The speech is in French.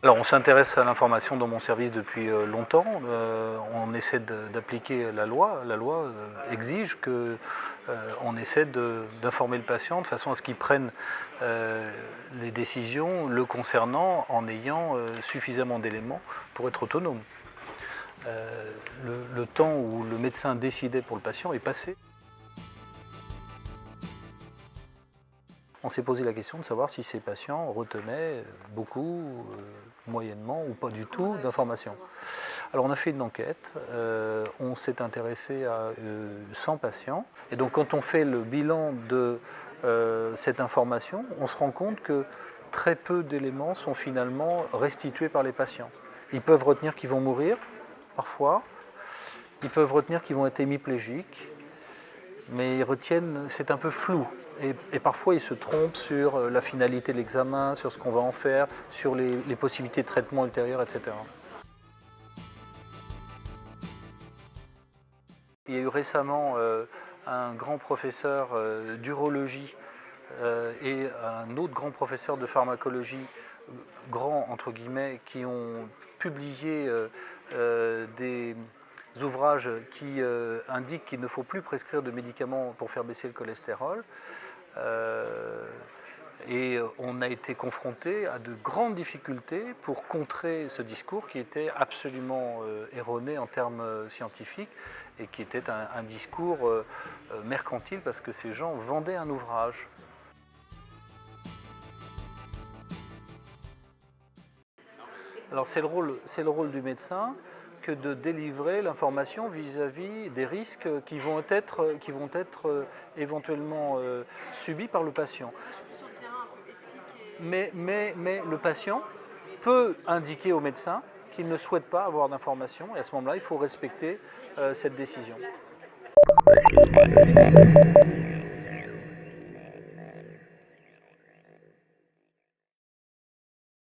Alors on s'intéresse à l'information dans mon service depuis longtemps. On essaie d'appliquer la loi. La loi exige que on essaie d'informer le patient de façon à ce qu'il prenne les décisions le concernant en ayant suffisamment d'éléments pour être autonome. Le temps où le médecin décidait pour le patient est passé. On s'est posé la question de savoir si ces patients retenaient beaucoup, moyennement ou pas du tout d'informations. Alors on a fait une enquête, on s'est intéressé à 100 patients, et donc quand on fait le bilan de cette information, on se rend compte que très peu d'éléments sont finalement restitués par les patients. Ils peuvent retenir qu'ils vont mourir, parfois, ils peuvent retenir qu'ils vont être hémiplégiques, mais ils retiennent, c'est un peu flou. Et parfois, ils se trompent sur la finalité de l'examen, sur ce qu'on va en faire, sur les possibilités de traitement ultérieures, etc. Il y a eu récemment un grand professeur d'urologie et un autre grand professeur de pharmacologie, grand entre guillemets, qui ont publié des ouvrages qui indiquent qu'il ne faut plus prescrire de médicaments pour faire baisser le cholestérol. Et on a été confronté à de grandes difficultés pour contrer ce discours qui était absolument erroné en termes scientifiques et qui était un discours mercantile parce que ces gens vendaient un ouvrage. Alors c'est le rôle du médecin que de délivrer l'information vis-à-vis des risques qui vont être éventuellement subis par le patient. Mais le patient peut indiquer au médecin qu'il ne souhaite pas avoir d'informations, et à ce moment-là, il faut respecter cette décision.